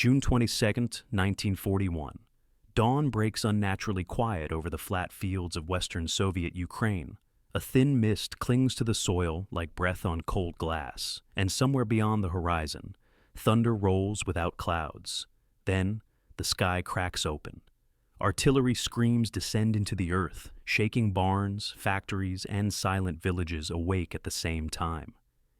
June 22, 1941. Dawn breaks unnaturally quiet over the flat fields of western Soviet Ukraine. A thin mist clings to the soil like breath on cold glass, and somewhere beyond the horizon, thunder rolls without clouds. Then, the sky cracks open. Artillery screams descend into the earth, shaking barns, factories, and silent villages awake at the same time.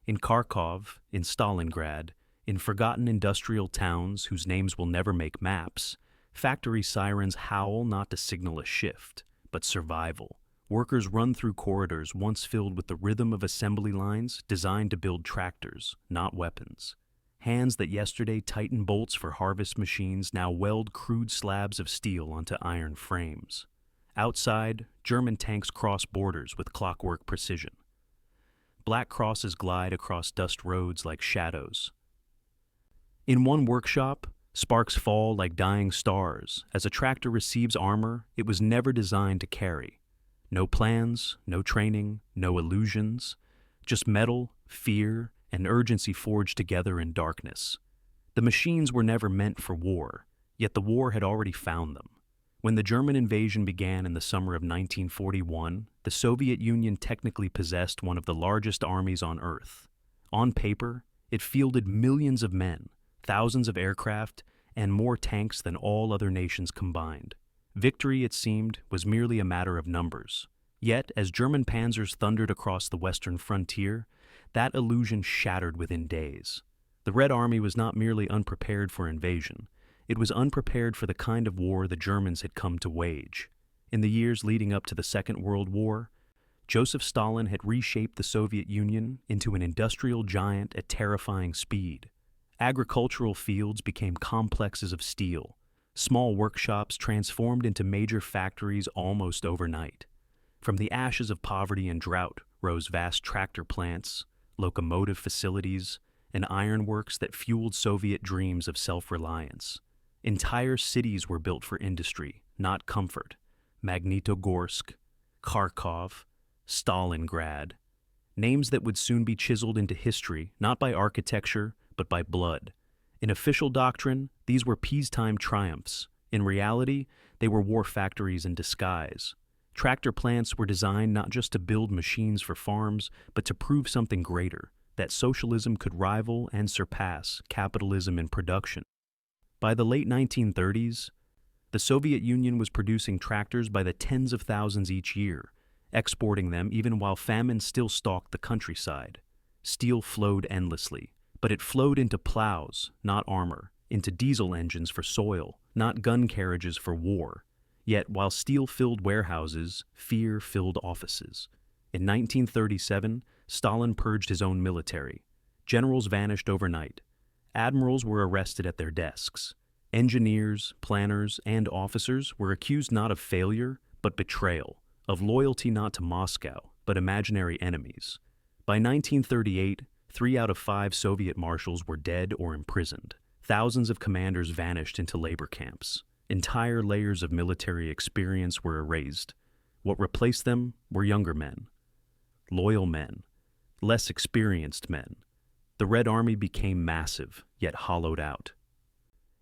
In Kharkov, in Stalingrad, in forgotten industrial towns whose names will never make maps, factory sirens howl not to signal a shift, but survival. Workers run through corridors once filled with the rhythm of assembly lines designed to build tractors, not weapons. Hands that yesterday tightened bolts for harvest machines now weld crude slabs of steel onto iron frames. Outside, German tanks cross borders with clockwork precision. Black crosses glide across dust roads like shadows. In one workshop, sparks fall like dying stars as a tractor receives armor it was never designed to carry. No plans, no training, no illusions, just metal, fear, and urgency forged together in darkness. The machines were never meant for war, yet the war had already found them. When the German invasion began in the summer of 1941, the Soviet Union technically possessed one of the largest armies on Earth. On paper, it fielded millions of men, thousands of aircraft, and more tanks than all other nations combined. Victory, it seemed, was merely a matter of numbers. Yet, as German Panzers thundered across the western frontier, that illusion shattered within days. The Red Army was not merely unprepared for invasion. It was unprepared for the kind of war the Germans had come to wage. In the years leading up to the Second World War, Joseph Stalin had reshaped the Soviet Union into an industrial giant at terrifying speed. Agricultural fields became complexes of steel. Small workshops transformed into major factories almost overnight. From the ashes of poverty and drought rose vast tractor plants, locomotive facilities, and ironworks that fueled Soviet dreams of self-reliance. Entire cities were built for industry, not comfort. Magnitogorsk, Kharkov, Stalingrad. Names that would soon be chiseled into history, not by architecture, but by blood. In official doctrine, these were peacetime triumphs. In reality, they were war factories in disguise. Tractor plants were designed not just to build machines for farms, but to prove something greater, that socialism could rival and surpass capitalism in production. By the late 1930s, the Soviet Union was producing tractors by the tens of thousands each year, exporting them even while famine still stalked the countryside. Steel flowed endlessly, but it flowed into plows, not armor, into diesel engines for soil, not gun carriages for war. Yet, while steel filled warehouses, fear filled offices. In 1937, Stalin purged his own military. Generals vanished overnight. Admirals were arrested at their desks. Engineers, planners, and officers were accused not of failure, but betrayal, of loyalty not to Moscow, but imaginary enemies. By 1938, 3 out of 5 Soviet marshals were dead or imprisoned. Thousands of commanders vanished into labor camps. Entire layers of military experience were erased. What replaced them were younger men, loyal men, less experienced men. The Red Army became massive, yet hollowed out.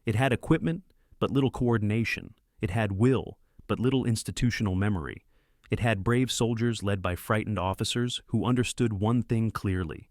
It had equipment, but little coordination. It had will, but little institutional memory. It had brave soldiers led by frightened officers who understood one thing clearly.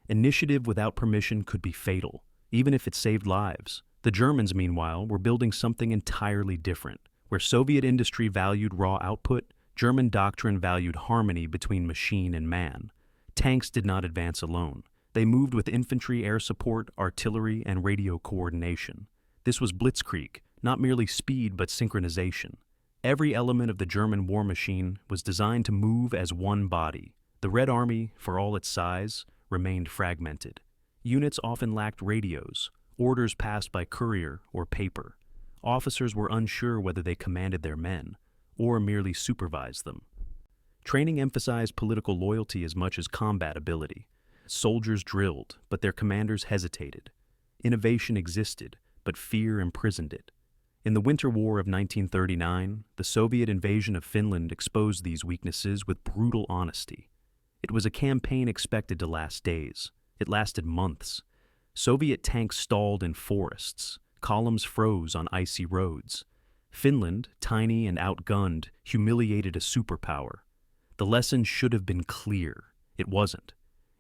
Initiative without permission could be fatal, even if it saved lives. The Germans, meanwhile, were building something entirely different. Where Soviet industry valued raw output, German doctrine valued harmony between machine and man. Tanks did not advance alone. They moved with infantry air support, artillery, and radio coordination. This was blitzkrieg, not merely speed but synchronization. Every element of the German war machine was designed to move as one body. The Red Army, for all its size, remained fragmented. Units often lacked radios. Orders passed by courier or paper. Officers were unsure whether they commanded their men, or merely supervised them. Training emphasized political loyalty as much as combat ability. Soldiers drilled, but their commanders hesitated. Innovation existed, but fear imprisoned it. In the Winter War of 1939, the Soviet invasion of Finland exposed these weaknesses with brutal honesty. It was a campaign expected to last days. It lasted months. Soviet tanks stalled in forests. columns froze on icy roads. Finland, tiny and outgunned, humiliated a superpower. The lesson should have been clear. It wasn't.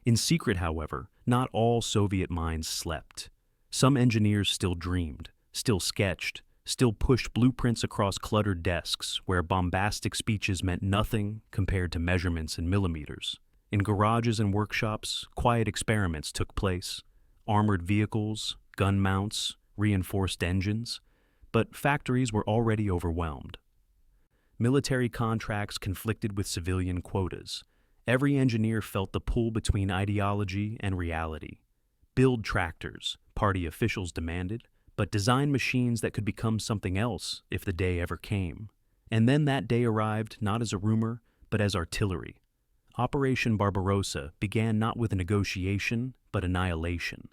In secret, however, not all Soviet minds slept. Some engineers still dreamed, still sketched, still pushed blueprints across cluttered desks where bombastic speeches meant nothing compared to measurements in millimeters. In garages and workshops, quiet experiments took place. Armored vehicles, gun mounts, reinforced engines. But factories were already overwhelmed. Military contracts conflicted with civilian quotas. Every engineer felt the pull between ideology and reality. Build tractors, party officials demanded, but design machines that could become something else if the day ever came. And then that day arrived not as a rumor, but as artillery. Operation Barbarossa began not with a negotiation, but annihilation.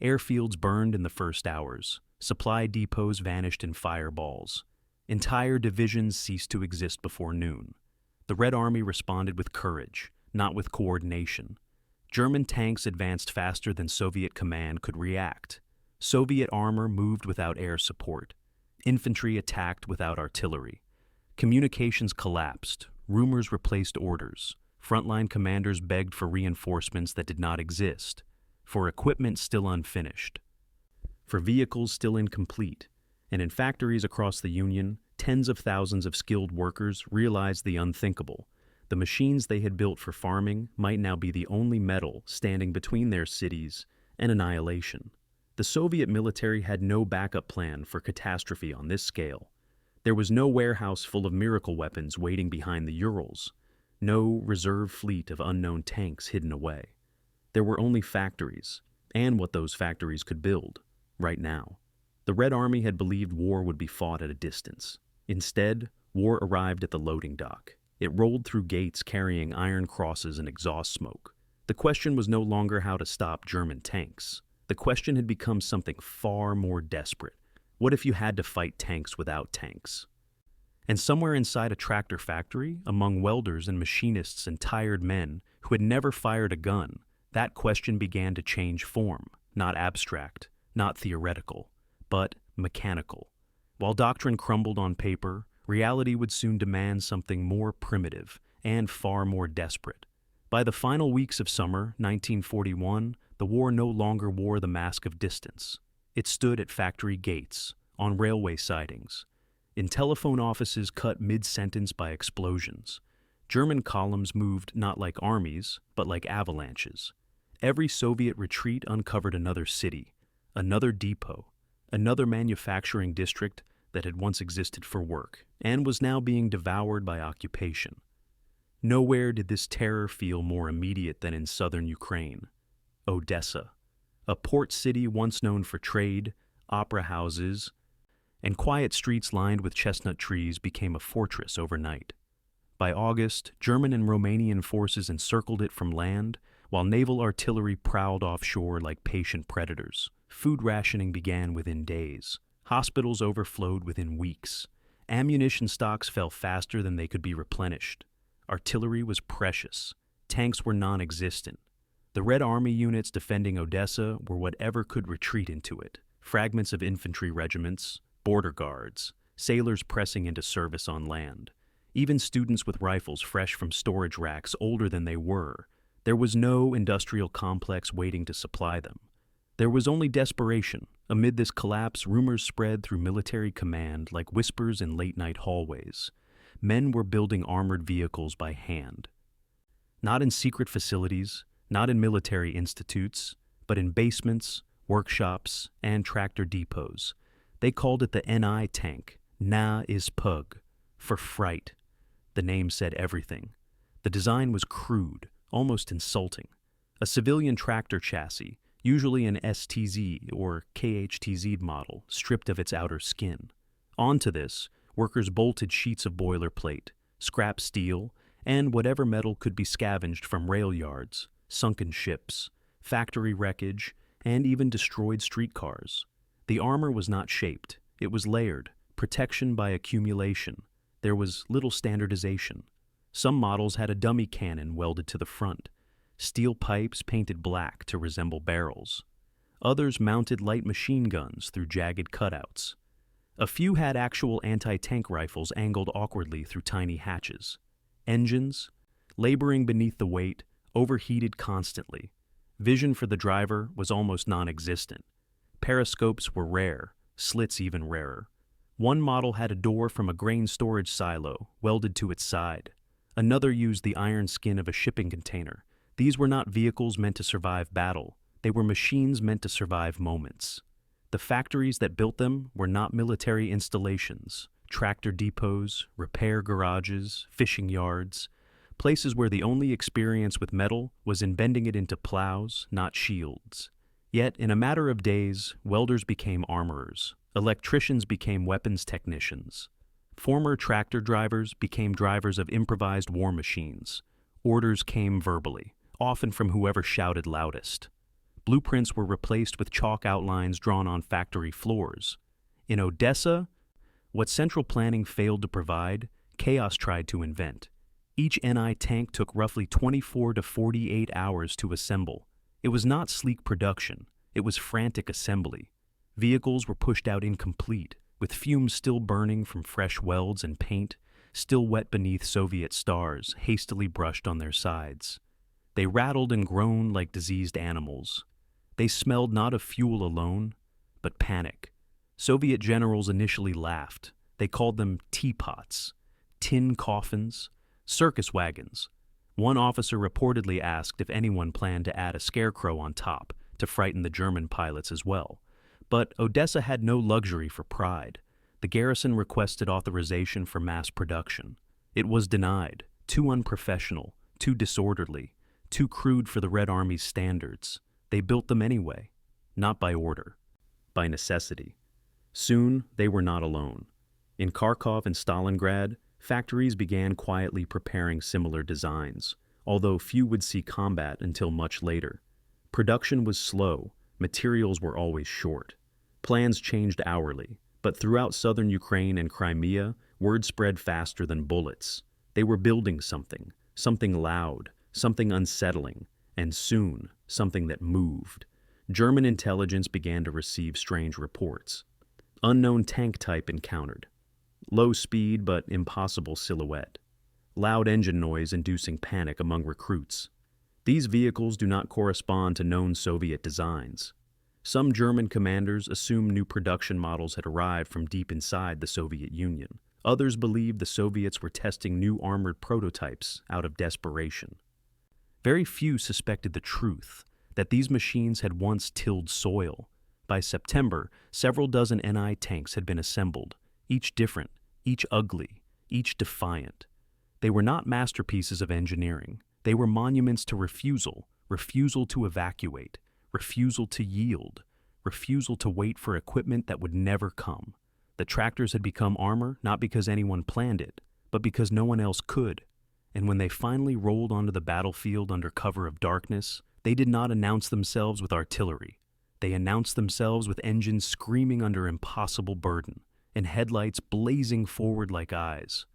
Airfields burned in the first hours. Supply depots vanished in fireballs. Entire divisions ceased to exist before noon. The Red Army responded with courage, not with coordination. German tanks advanced faster than Soviet command could react. Soviet armor moved without air support. Infantry attacked without artillery. Communications collapsed. Rumors replaced orders. Frontline commanders begged for reinforcements that did not exist, for equipment still unfinished, for vehicles still incomplete. And in factories across the Union, tens of thousands of skilled workers realized the unthinkable. The machines they had built for farming might now be the only metal standing between their cities and annihilation. The Soviet military had no backup plan for catastrophe on this scale. There was no warehouse full of miracle weapons waiting behind the Urals, no reserve fleet of unknown tanks hidden away. There were only factories, and what those factories could build, right now. The Red Army had believed war would be fought at a distance. Instead, war arrived at the loading dock. It rolled through gates carrying iron crosses and exhaust smoke. The question was no longer how to stop German tanks. The question had become something far more desperate. What if you had to fight tanks without tanks? And somewhere inside a tractor factory, among welders and machinists and tired men who had never fired a gun, that question began to change form, not abstract, not theoretical, but mechanical. While doctrine crumbled on paper, reality would soon demand something more primitive and far more desperate. By the final weeks of summer 1941, the war no longer wore the mask of distance. It stood at factory gates, on railway sidings, in telephone offices cut mid-sentence by explosions. German columns moved not like armies, but like avalanches. Every Soviet retreat uncovered another city, another depot, another manufacturing district that had once existed for work and was now being devoured by occupation. Nowhere did this terror feel more immediate than in southern Ukraine. Odessa, a port city once known for trade, opera houses, and quiet streets lined with chestnut trees, became a fortress overnight. By August, German and Romanian forces encircled it from land, while naval artillery prowled offshore like patient predators. Food rationing began within days. Hospitals overflowed within weeks. Ammunition stocks fell faster than they could be replenished. Artillery was precious. Tanks were non-existent. The Red Army units defending Odessa were whatever could retreat into it. Fragments of infantry regiments, border guards, sailors pressing into service on land, even students with rifles fresh from storage racks older than they were. There was no industrial complex waiting to supply them. There was only desperation. Amid this collapse, rumors spread through military command like whispers in late-night hallways. Men were building armored vehicles by hand. Not in secret facilities, not in military institutes, but in basements, workshops, and tractor depots. They called it the NI tank, Na is Pug, for fright. The name said everything. The design was crude, almost insulting. A civilian tractor chassis, usually an STZ or KHTZ model, stripped of its outer skin. Onto this, workers bolted sheets of boilerplate, scrap steel, and whatever metal could be scavenged from rail yards, sunken ships, factory wreckage, and even destroyed streetcars. The armor was not shaped. It was layered, protection by accumulation. There was little standardization. Some models had a dummy cannon welded to the front, steel pipes painted black to resemble barrels. Others mounted light machine guns through jagged cutouts. A few had actual anti-tank rifles angled awkwardly through tiny hatches. Engines, laboring beneath the weight, overheated constantly. Vision for the driver was almost non-existent. Periscopes were rare, slits even rarer. One model had a door from a grain storage silo welded to its side. Another used the iron skin of a shipping container. These were not vehicles meant to survive battle. They were machines meant to survive moments. The factories that built them were not military installations, tractor depots, repair garages, fishing yards, places where the only experience with metal was in bending it into plows, not shields. Yet, in a matter of days, welders became armorers, electricians became weapons technicians. Former tractor drivers became drivers of improvised war machines. Orders came verbally, often from whoever shouted loudest. Blueprints were replaced with chalk outlines drawn on factory floors. In Odessa, what central planning failed to provide, chaos tried to invent. Each NI tank took roughly 24 to 48 hours to assemble. It was not sleek production, it was frantic assembly. Vehicles were pushed out incomplete, with fumes still burning from fresh welds and paint, still wet beneath Soviet stars hastily brushed on their sides. They rattled and groaned like diseased animals. They smelled not of fuel alone, but panic. Soviet generals initially laughed. They called them teapots, tin coffins, circus wagons. One officer reportedly asked if anyone planned to add a scarecrow on top to frighten the German pilots as well. But Odessa had no luxury for pride. The garrison requested authorization for mass production. It was denied, too unprofessional, too disorderly, too crude for the Red Army's standards. They built them anyway, not by order, by necessity. Soon, they were not alone. In Kharkov and Stalingrad, factories began quietly preparing similar designs, although few would see combat until much later. Production was slow, materials were always short. Plans changed hourly, but throughout southern Ukraine and Crimea, word spread faster than bullets. They were building something, something loud, something unsettling, and soon, something that moved. German intelligence began to receive strange reports. Unknown tank type encountered. Low speed but impossible silhouette. Loud engine noise inducing panic among recruits. These vehicles do not correspond to known Soviet designs. Some German commanders assumed new production models had arrived from deep inside the Soviet Union. Others believed the Soviets were testing new armored prototypes out of desperation. Very few suspected the truth, that these machines had once tilled soil. By September, several dozen NI tanks had been assembled, each different, each ugly, each defiant. They were not masterpieces of engineering. They were monuments to refusal, refusal to evacuate, refusal to yield, refusal to wait for equipment that would never come. The tractors had become armor not because anyone planned it, but because no one else could. And when they finally rolled onto the battlefield under cover of darkness, they did not announce themselves with artillery. They announced themselves with engines screaming under impossible burden, and headlights blazing forward like eyes.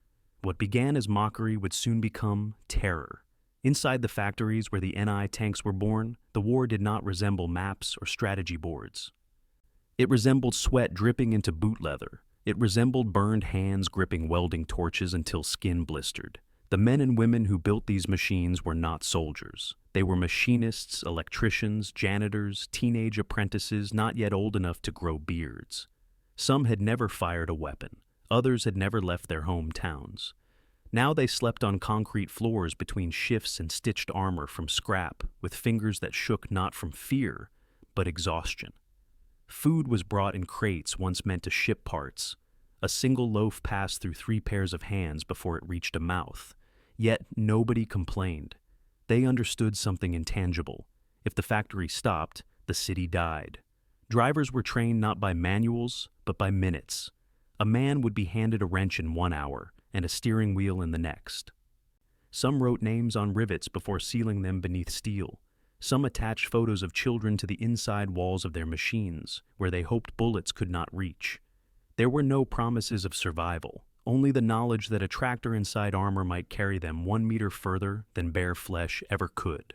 What began as mockery would soon become terror. Inside the factories where the NI tanks were born, the war did not resemble maps or strategy boards. It resembled sweat dripping into boot leather. It resembled burned hands gripping welding torches until skin blistered. The men and women who built these machines were not soldiers. They were machinists, electricians, janitors, teenage apprentices not yet old enough to grow beards. Some had never fired a weapon. Others had never left their hometowns. Now they slept on concrete floors between shifts and stitched armor from scrap, with fingers that shook not from fear, but exhaustion. Food was brought in crates once meant to ship parts. A single loaf passed through 3 pairs of hands before it reached a mouth. Yet nobody complained. They understood something intangible. If the factory stopped, the city died. Drivers were trained not by manuals, but by minutes. A man would be handed a wrench in 1 hour, and a steering wheel in the next. Some wrote names on rivets before sealing them beneath steel. Some attached photos of children to the inside walls of their machines, where they hoped bullets could not reach. There were no promises of survival, only the knowledge that a tractor inside armor might carry them 1 meter further than bare flesh ever could.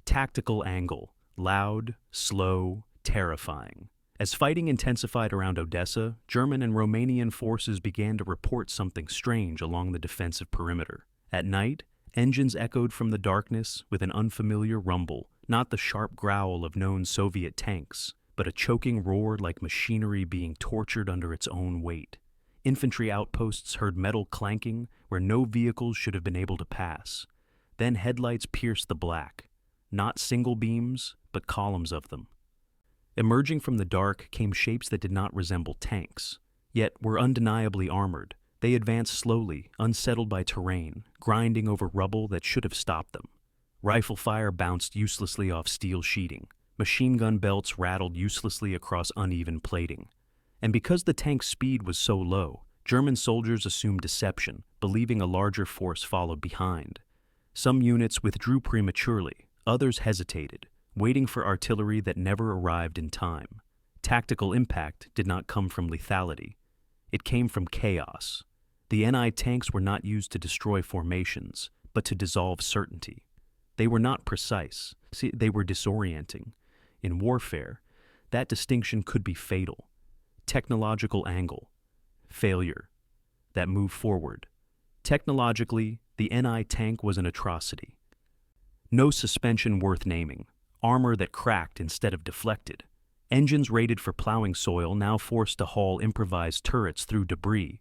Tactical angle, loud, slow, terrifying. As fighting intensified around Odessa, German and Romanian forces began to report something strange along the defensive perimeter. At night, engines echoed from the darkness with an unfamiliar rumble, not the sharp growl of known Soviet tanks, but a choking roar like machinery being tortured under its own weight. Infantry outposts heard metal clanking where no vehicles should have been able to pass. Then headlights pierced the black, not single beams, but columns of them. Emerging from the dark came shapes that did not resemble tanks, yet were undeniably armored. They advanced slowly, unsettled by terrain, grinding over rubble that should have stopped them. Rifle fire bounced uselessly off steel sheeting. Machine gun belts rattled uselessly across uneven plating. And because the tank's speed was so low, German soldiers assumed deception, believing a larger force followed behind. Some units withdrew prematurely, others hesitated, waiting for artillery that never arrived in time. Tactical impact did not come from lethality. It came from chaos. The NI tanks were not used to destroy formations, but to dissolve certainty. They were not precise. They were disorienting. In warfare, that distinction could be fatal. Technological angle. Failure. That move forward. Technologically, the NI tank was an atrocity. No suspension worth naming. Armor that cracked instead of deflected. Engines rated for plowing soil now forced to haul improvised turrets through debris.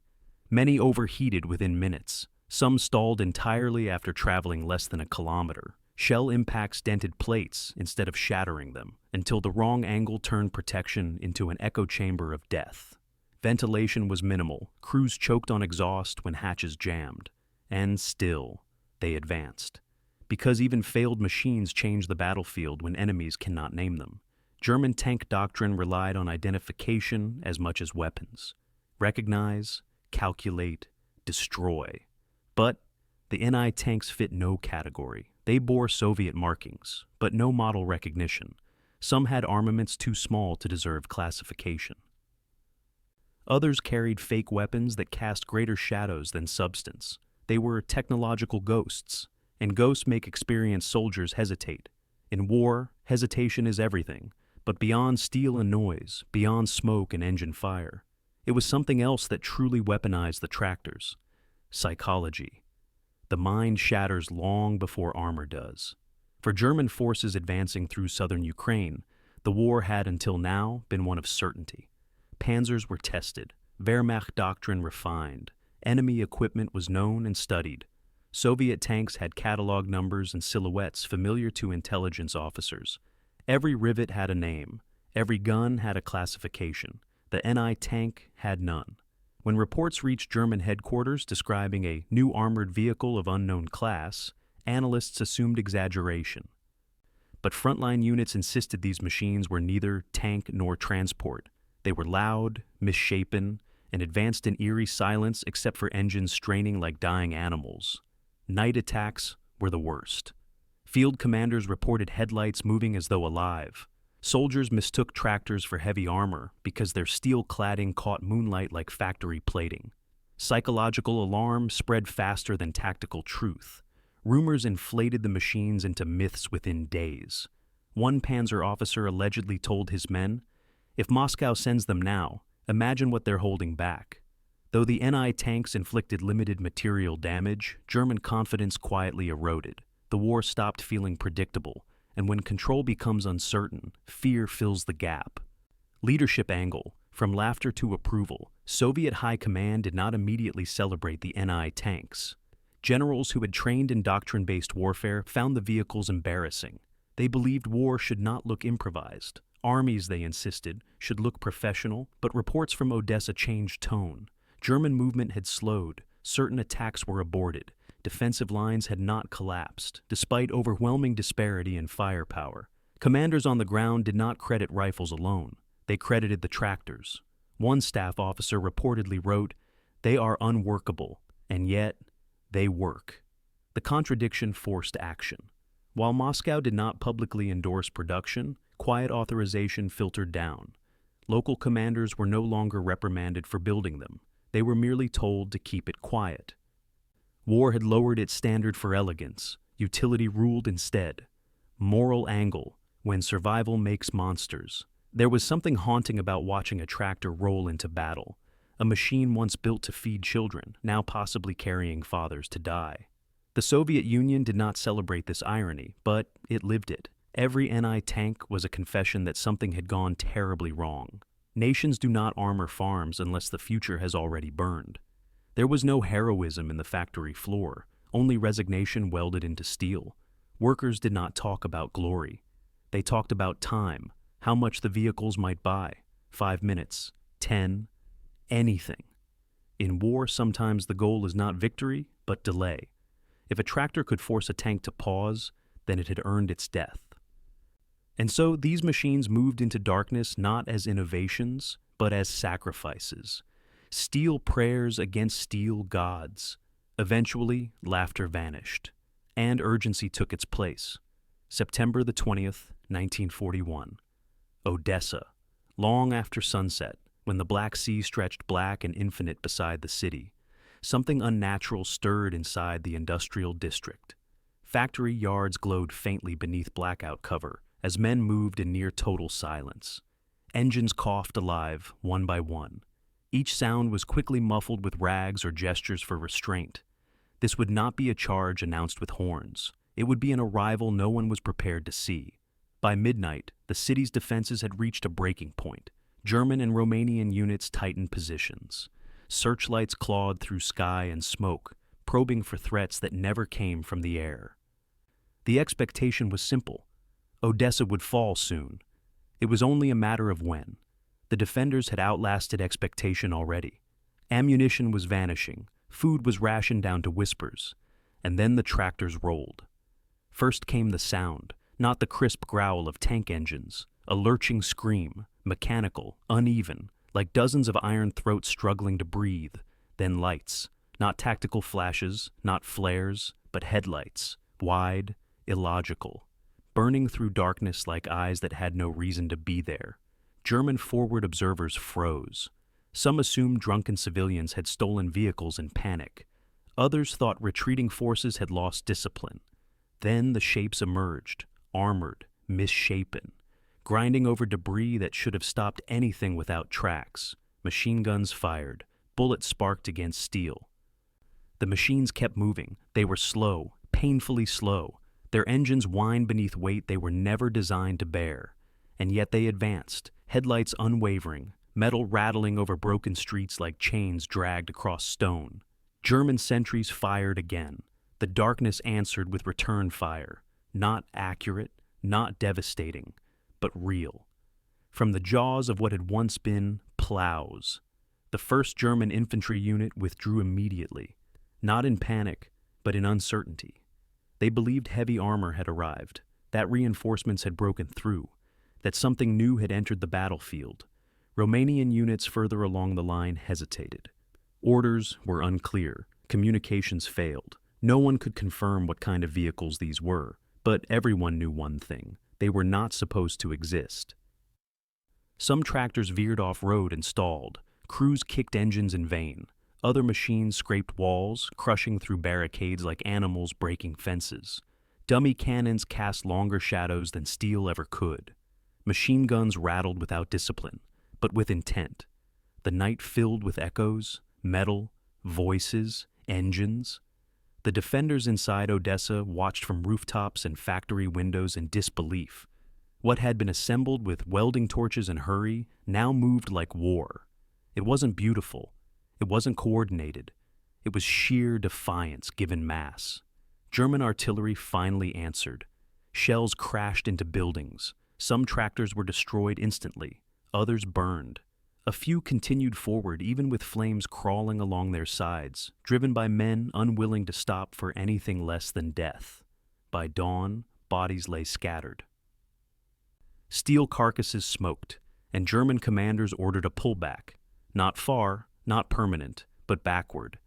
Many overheated within minutes. Some stalled entirely after traveling less than a kilometer. Shell impacts dented plates instead of shattering them, until the wrong angle turned protection into an echo chamber of death. Ventilation was minimal. Crews choked on exhaust when hatches jammed. And still, they advanced. Because even failed machines change the battlefield when enemies cannot name them. German tank doctrine relied on identification as much as weapons. Recognize, calculate, destroy. But the NI tanks fit no category. They bore Soviet markings, but no model recognition. Some had armaments too small to deserve classification. Others carried fake weapons that cast greater shadows than substance. They were technological ghosts, and ghosts make experienced soldiers hesitate. In war, hesitation is everything, but beyond steel and noise, beyond smoke and engine fire. It was something else that truly weaponized the tractors. Psychology. The mind shatters long before armor does. For German forces advancing through southern Ukraine, the war had until now been one of certainty. Panzers were tested, Wehrmacht doctrine refined, enemy equipment was known and studied. Soviet tanks had catalog numbers and silhouettes familiar to intelligence officers. Every rivet had a name, every gun had a classification. The NI tank had none. When reports reached German headquarters describing a new armored vehicle of unknown class, analysts assumed exaggeration. But frontline units insisted these machines were neither tank nor transport. They were loud, misshapen, and advanced in eerie silence except for engines straining like dying animals. Night attacks were the worst. Field commanders reported headlights moving as though alive. Soldiers mistook tractors for heavy armor because their steel cladding caught moonlight like factory plating. Psychological alarm spread faster than tactical truth. Rumors inflated the machines into myths within days. One Panzer officer allegedly told his men, "If Moscow sends them now, imagine what they're holding back." Though the NI tanks inflicted limited material damage, German confidence quietly eroded. The war stopped feeling predictable, and when control becomes uncertain, fear fills the gap. Leadership angle. From laughter to approval, Soviet high command did not immediately celebrate the NI tanks. Generals who had trained in doctrine-based warfare found the vehicles embarrassing. They believed war should not look improvised. Armies, they insisted, should look professional, but reports from Odessa changed tone. German movement had slowed, certain attacks were aborted, defensive lines had not collapsed, despite overwhelming disparity in firepower. Commanders on the ground did not credit rifles alone. They credited the tractors. One staff officer reportedly wrote, "They are unworkable, and yet they work." The contradiction forced action. While Moscow did not publicly endorse production, quiet authorization filtered down. Local commanders were no longer reprimanded for building them. They were merely told to keep it quiet. War had lowered its standard for elegance. Utility ruled instead. Moral angle, when survival makes monsters. There was something haunting about watching a tractor roll into battle, a machine once built to feed children, now possibly carrying fathers to die. The Soviet Union did not celebrate this irony, but it lived it. Every NI tank was a confession that something had gone terribly wrong. Nations do not armor farms unless the future has already burned. There was no heroism in the factory floor, only resignation welded into steel. Workers did not talk about glory. They talked about time, how much the vehicles might buy, 5 minutes, 10, anything. In war, sometimes the goal is not victory, but delay. If a tractor could force a tank to pause, then it had earned its death. And so these machines moved into darkness not as innovations, but as sacrifices. Steel prayers against steel gods. Eventually, laughter vanished, and urgency took its place. September the 20th, 1941. Odessa, long after sunset, when the Black Sea stretched black and infinite beside the city. Something unnatural stirred inside the industrial district. Factory yards glowed faintly beneath blackout cover as men moved in near total silence. Engines coughed alive, one by one. Each sound was quickly muffled with rags or gestures for restraint. This would not be a charge announced with horns. It would be an arrival no one was prepared to see. By midnight, the city's defenses had reached a breaking point. German and Romanian units tightened positions. Searchlights clawed through sky and smoke, probing for threats that never came from the air. The expectation was simple. Odessa would fall soon. It was only a matter of when. The defenders had outlasted expectation already. Ammunition was vanishing, food was rationed down to whispers, and then the tractors rolled. First came the sound, not the crisp growl of tank engines, a lurching scream, mechanical, uneven, like dozens of iron throats struggling to breathe, then lights, not tactical flashes, not flares, but headlights, wide, illogical, burning through darkness like eyes that had no reason to be there. German forward observers froze. Some assumed drunken civilians had stolen vehicles in panic. Others thought retreating forces had lost discipline. Then the shapes emerged, armored, misshapen, grinding over debris that should have stopped anything without tracks. Machine guns fired, bullets sparked against steel. The machines kept moving. They were slow, painfully slow. Their engines whined beneath weight they were never designed to bear. And yet they advanced, headlights unwavering, metal rattling over broken streets like chains dragged across stone. German sentries fired again. The darkness answered with return fire, not accurate, not devastating, but real. From the jaws of what had once been plows, the 1st German infantry unit withdrew immediately, not in panic, but in uncertainty. They believed heavy armor had arrived, that reinforcements had broken through, that something new had entered the battlefield. Romanian units further along the line hesitated. Orders were unclear, communications failed. No one could confirm what kind of vehicles these were, but everyone knew one thing: they were not supposed to exist. Some tractors veered off-road and stalled. Crews kicked engines in vain. Other machines scraped walls, crushing through barricades like animals breaking fences. Dummy cannons cast longer shadows than steel ever could. Machine guns rattled without discipline, but with intent. The night filled with echoes, metal, voices, engines. The defenders inside Odessa watched from rooftops and factory windows in disbelief. What had been assembled with welding torches and hurry now moved like war. It wasn't beautiful. It wasn't coordinated. It was sheer defiance given mass. German artillery finally answered. Shells crashed into buildings. Some tractors were destroyed instantly. Others burned. A few continued forward even with flames crawling along their sides, driven by men unwilling to stop for anything less than death. By dawn, bodies lay scattered. Steel carcasses smoked, and German commanders ordered a pullback. Not far, not permanent, but backward.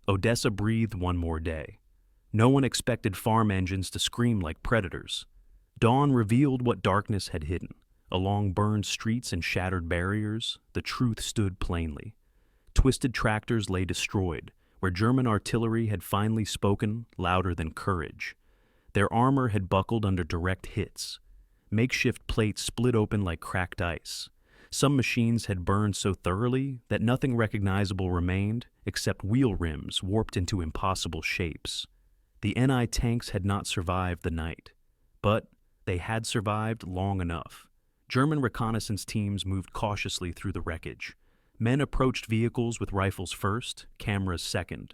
Odessa breathed one more day. No one expected farm engines to scream like predators. Dawn revealed what darkness had hidden. Along burned streets and shattered barriers, the truth stood plainly. Twisted tractors lay destroyed, where German artillery had finally spoken louder than courage. Their armor had buckled under direct hits. Makeshift plates split open like cracked ice. Some machines had burned so thoroughly that nothing recognizable remained except wheel rims warped into impossible shapes. The NI tanks had not survived the night, but they had survived long enough. German reconnaissance teams moved cautiously through the wreckage. Men approached vehicles with rifles first, cameras second.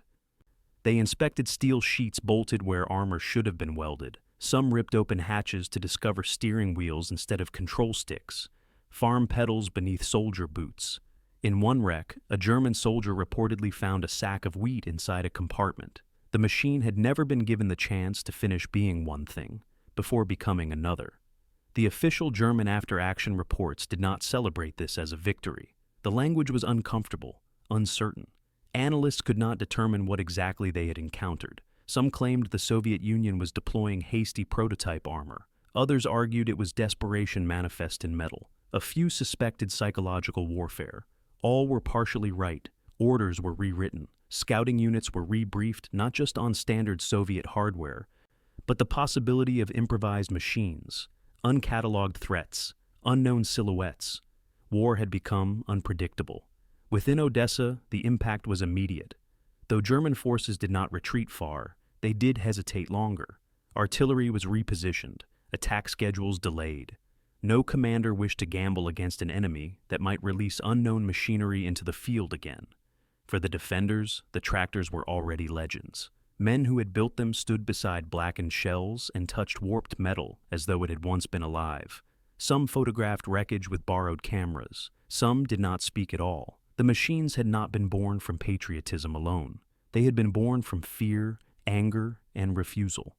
They inspected steel sheets bolted where armor should have been welded. Some ripped open hatches to discover steering wheels instead of control sticks, farm pedals beneath soldier boots. In one wreck, a German soldier reportedly found a sack of wheat inside a compartment. The machine had never been given the chance to finish being one thing, before becoming another. The official German after-action reports did not celebrate this as a victory. The language was uncomfortable, uncertain. Analysts could not determine what exactly they had encountered. Some claimed the Soviet Union was deploying hasty prototype armor. Others argued it was desperation manifest in metal. A few suspected psychological warfare. All were partially right. Orders were rewritten. Scouting units were rebriefed not just on standard Soviet hardware, but the possibility of improvised machines, uncatalogued threats, unknown silhouettes. War had become unpredictable. Within Odessa, the impact was immediate. Though German forces did not retreat far, they did hesitate longer. Artillery was repositioned, attack schedules delayed. No commander wished to gamble against an enemy that might release unknown machinery into the field again. For the defenders, the tractors were already legends. Men who had built them stood beside blackened shells and touched warped metal as though it had once been alive. Some photographed wreckage with borrowed cameras. Some did not speak at all. The machines had not been born from patriotism alone. They had been born from fear, anger, and refusal.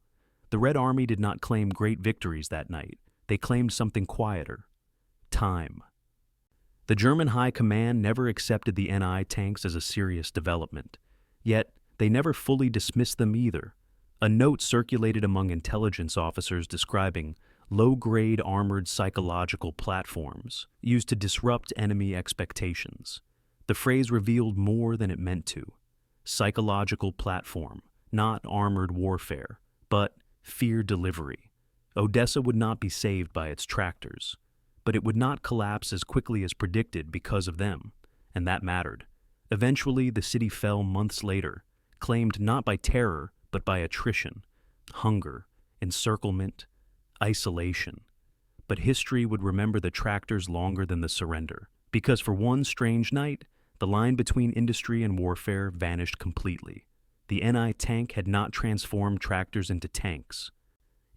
The Red Army did not claim great victories that night. They claimed something quieter: time. The German High Command never accepted the NI tanks as a serious development. Yet, they never fully dismissed them either. A note circulated among intelligence officers describing low-grade armored psychological platforms used to disrupt enemy expectations. The phrase revealed more than it meant to. Psychological platform, not armored warfare, but fear delivery. Odessa would not be saved by its tractors, but it would not collapse as quickly as predicted because of them, and that mattered. Eventually, the city fell months later, claimed not by terror, but by attrition, hunger, encirclement, isolation. But history would remember the tractors longer than the surrender, because for one strange night, the line between industry and warfare vanished completely. The NI tank had not transformed tractors into tanks.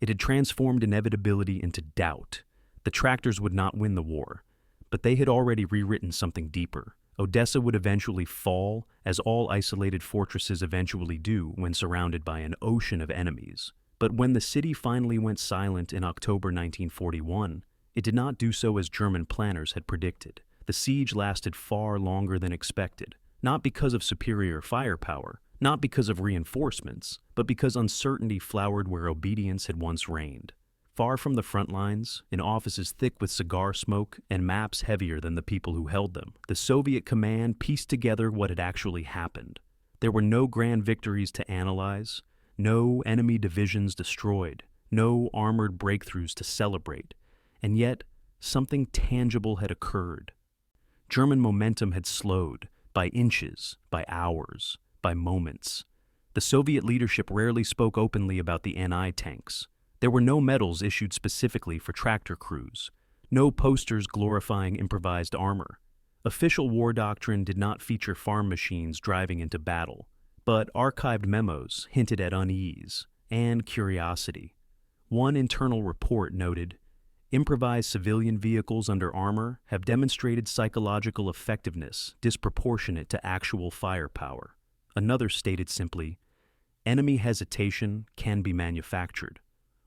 It had transformed inevitability into doubt. The tractors would not win the war, but they had already rewritten something deeper. Odessa would eventually fall, as all isolated fortresses eventually do when surrounded by an ocean of enemies. But when the city finally went silent in October 1941, it did not do so as German planners had predicted. The siege lasted far longer than expected, not because of superior firepower, not because of reinforcements, but because uncertainty flowered where obedience had once reigned. Far from the front lines, in offices thick with cigar smoke and maps heavier than the people who held them, the Soviet command pieced together what had actually happened. There were no grand victories to analyze, no enemy divisions destroyed, no armored breakthroughs to celebrate, and yet something tangible had occurred. German momentum had slowed, by inches, by hours, by moments. The Soviet leadership rarely spoke openly about the NI tanks. There were no medals issued specifically for tractor crews, no posters glorifying improvised armor. Official war doctrine did not feature farm machines driving into battle, but archived memos hinted at unease and curiosity. One internal report noted, "Improvised civilian vehicles under armor have demonstrated psychological effectiveness disproportionate to actual firepower." Another stated simply, "Enemy hesitation can be manufactured."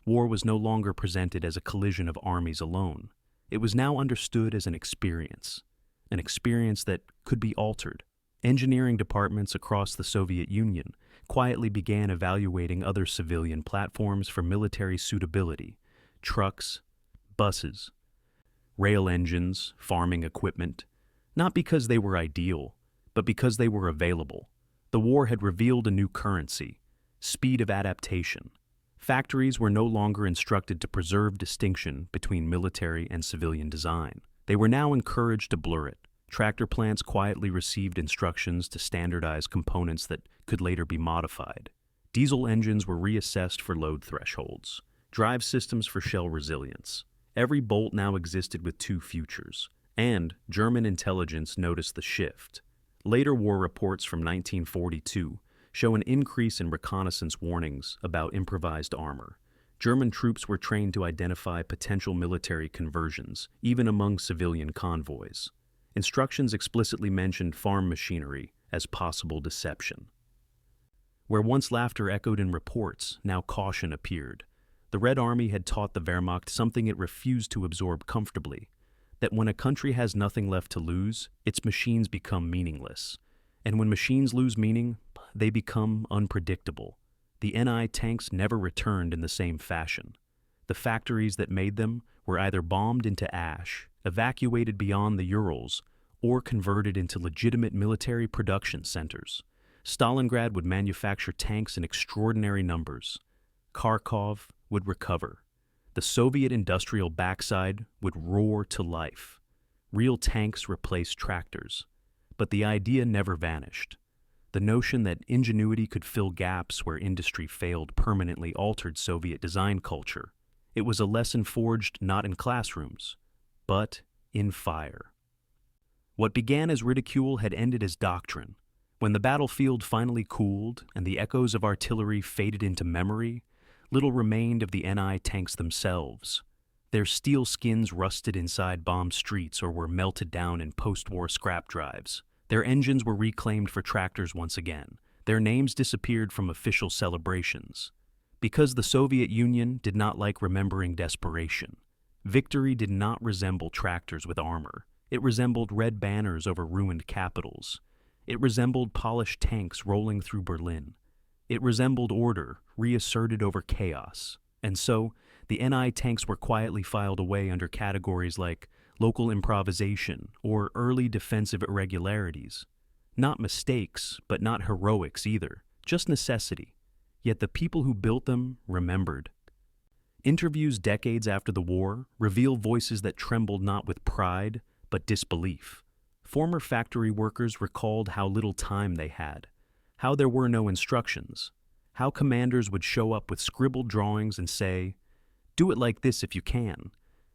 War was no longer presented as a collision of armies alone. It was now understood as an experience that could be altered. Engineering departments across the Soviet Union quietly began evaluating other civilian platforms for military suitability: trucks, buses, rail engines, farming equipment, not because they were ideal, but because they were available. The war had revealed a new currency: speed of adaptation. Factories were no longer instructed to preserve distinction between military and civilian design. They were now encouraged to blur it. Tractor plants quietly received instructions to standardize components that could later be modified. Diesel engines were reassessed for load thresholds. Drive systems for shell resilience. Every bolt now existed with two futures, and German intelligence noticed the shift. Later war reports from 1942 show an increase in reconnaissance warnings about improvised armor. German troops were trained to identify potential military conversions, even among civilian convoys. Instructions explicitly mentioned farm machinery as possible deception. Where once laughter echoed in reports, now caution appeared. The Red Army had taught the Wehrmacht something it refused to absorb comfortably, that when a country has nothing left to lose, its machines become meaningless. And when machines lose meaning, they become unpredictable. The NI tanks never returned in the same fashion. The factories that made them were either bombed into ash, evacuated beyond the Urals, or converted into legitimate military production centers. Stalingrad would manufacture tanks in extraordinary numbers. Kharkov would recover. The Soviet industrial backside would roar to life. Real tanks replaced tractors. But the idea never vanished. The notion that ingenuity could fill gaps where industry failed permanently altered Soviet design culture. It was a lesson forged not in classrooms, but in fire. What began as ridicule had ended as doctrine. When the battlefield finally cooled and the echoes of artillery faded into memory, little remained of the NI tanks themselves. Their steel skins rusted inside bomb streets or were melted down in post-war scrap drives. Their engines were reclaimed for tractors once again. Their names disappeared from official celebrations. Because the Soviet Union did not like remembering desperation. Victory did not resemble tractors with armor. It resembled red banners over ruined capitals. It resembled polished tanks rolling through Berlin. It resembled order reasserted over chaos. And so, the NI tanks were quietly filed away under categories like local improvisation or early defensive irregularities. Not mistakes, but not heroics either, just necessity. Yet the people who built them remembered. Interviews decades after the war reveal voices that trembled not with pride, but disbelief. Former factory workers recalled how little time they had, how there were no instructions, how commanders would show up with scribbled drawings and say, "Do it like this if you can,"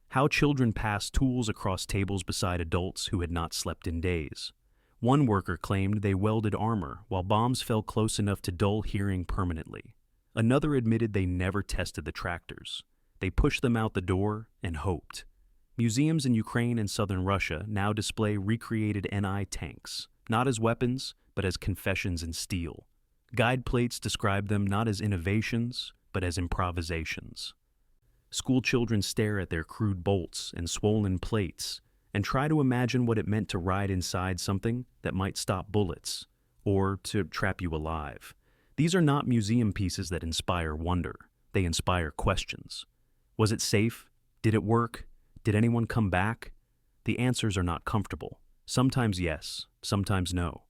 how children passed tools across tables beside adults who had not slept in days. One worker claimed they welded armor while bombs fell close enough to dull hearing permanently. Another admitted they never tested the tractors. They pushed them out the door and hoped. Museums in Ukraine and southern Russia now display recreated NI tanks, not as weapons, but as confessions in steel. Guide plates describe them not as innovations, but as improvisations. School children stare at their crude bolts and swollen plates and try to imagine what it meant to ride inside something that might stop bullets, or to trap you alive. These are not museum pieces that inspire wonder. They inspire questions. Was it safe? Did it work? Did anyone come back? The answers are not comfortable. Sometimes yes, sometimes no.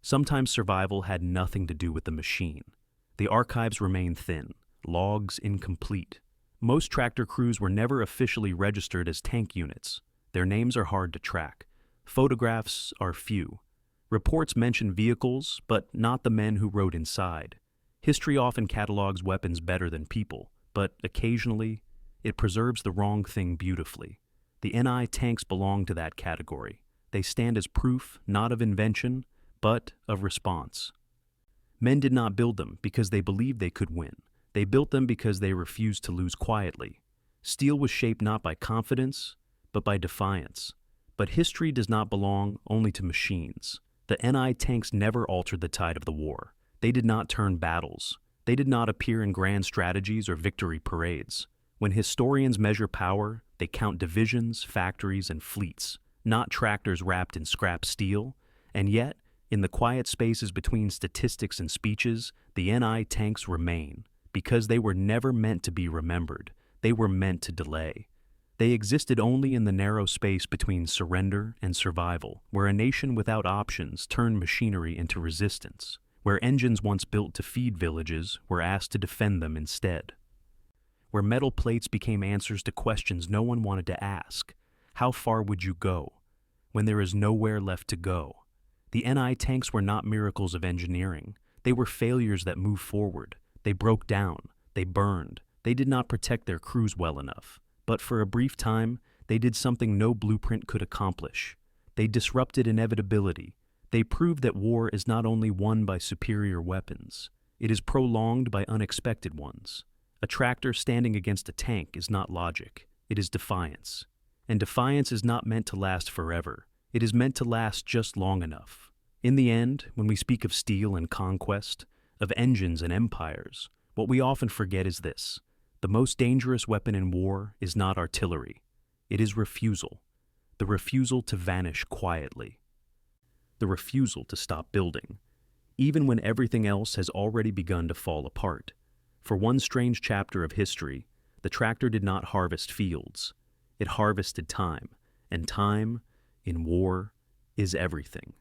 Sometimes survival had nothing to do with the machine. The archives remain thin, logs incomplete. Most tractor crews were never officially registered as tank units. Their names are hard to track. Photographs are few. Reports mention vehicles, but not the men who rode inside. History often catalogs weapons better than people, but occasionally, it preserves the wrong thing beautifully. The NI tanks belong to that category. They stand as proof not of invention, but of response. Men did not build them because they believed they could win. They built them because they refused to lose quietly. Steel was shaped not by confidence, but by defiance. But history does not belong only to machines. The NI tanks never altered the tide of the war. They did not turn battles. They did not appear in grand strategies or victory parades. When historians measure power, they count divisions, factories, and fleets, not tractors wrapped in scrap steel. And yet, in the quiet spaces between statistics and speeches, the NI tanks remain, because they were never meant to be remembered. They were meant to delay. They existed only in the narrow space between surrender and survival, where a nation without options turned machinery into resistance, where engines once built to feed villages were asked to defend them instead. where metal plates became answers to questions no one wanted to ask. How far would you go when there is nowhere left to go? The NI tanks were not miracles of engineering. They were failures that moved forward. They broke down. They burned. They did not protect their crews well enough. But for a brief time, they did something no blueprint could accomplish. They disrupted inevitability. They proved that war is not only won by superior weapons, it is prolonged by unexpected ones. A tractor standing against a tank is not logic. It is defiance. And defiance is not meant to last forever. It is meant to last just long enough. In the end, when we speak of steel and conquest, of engines and empires, what we often forget is this: the most dangerous weapon in war is not artillery. It is refusal. The refusal to vanish quietly. The refusal to stop building, even when everything else has already begun to fall apart. For one strange chapter of history, the tractor did not harvest fields. It harvested time, and time, in war, is everything.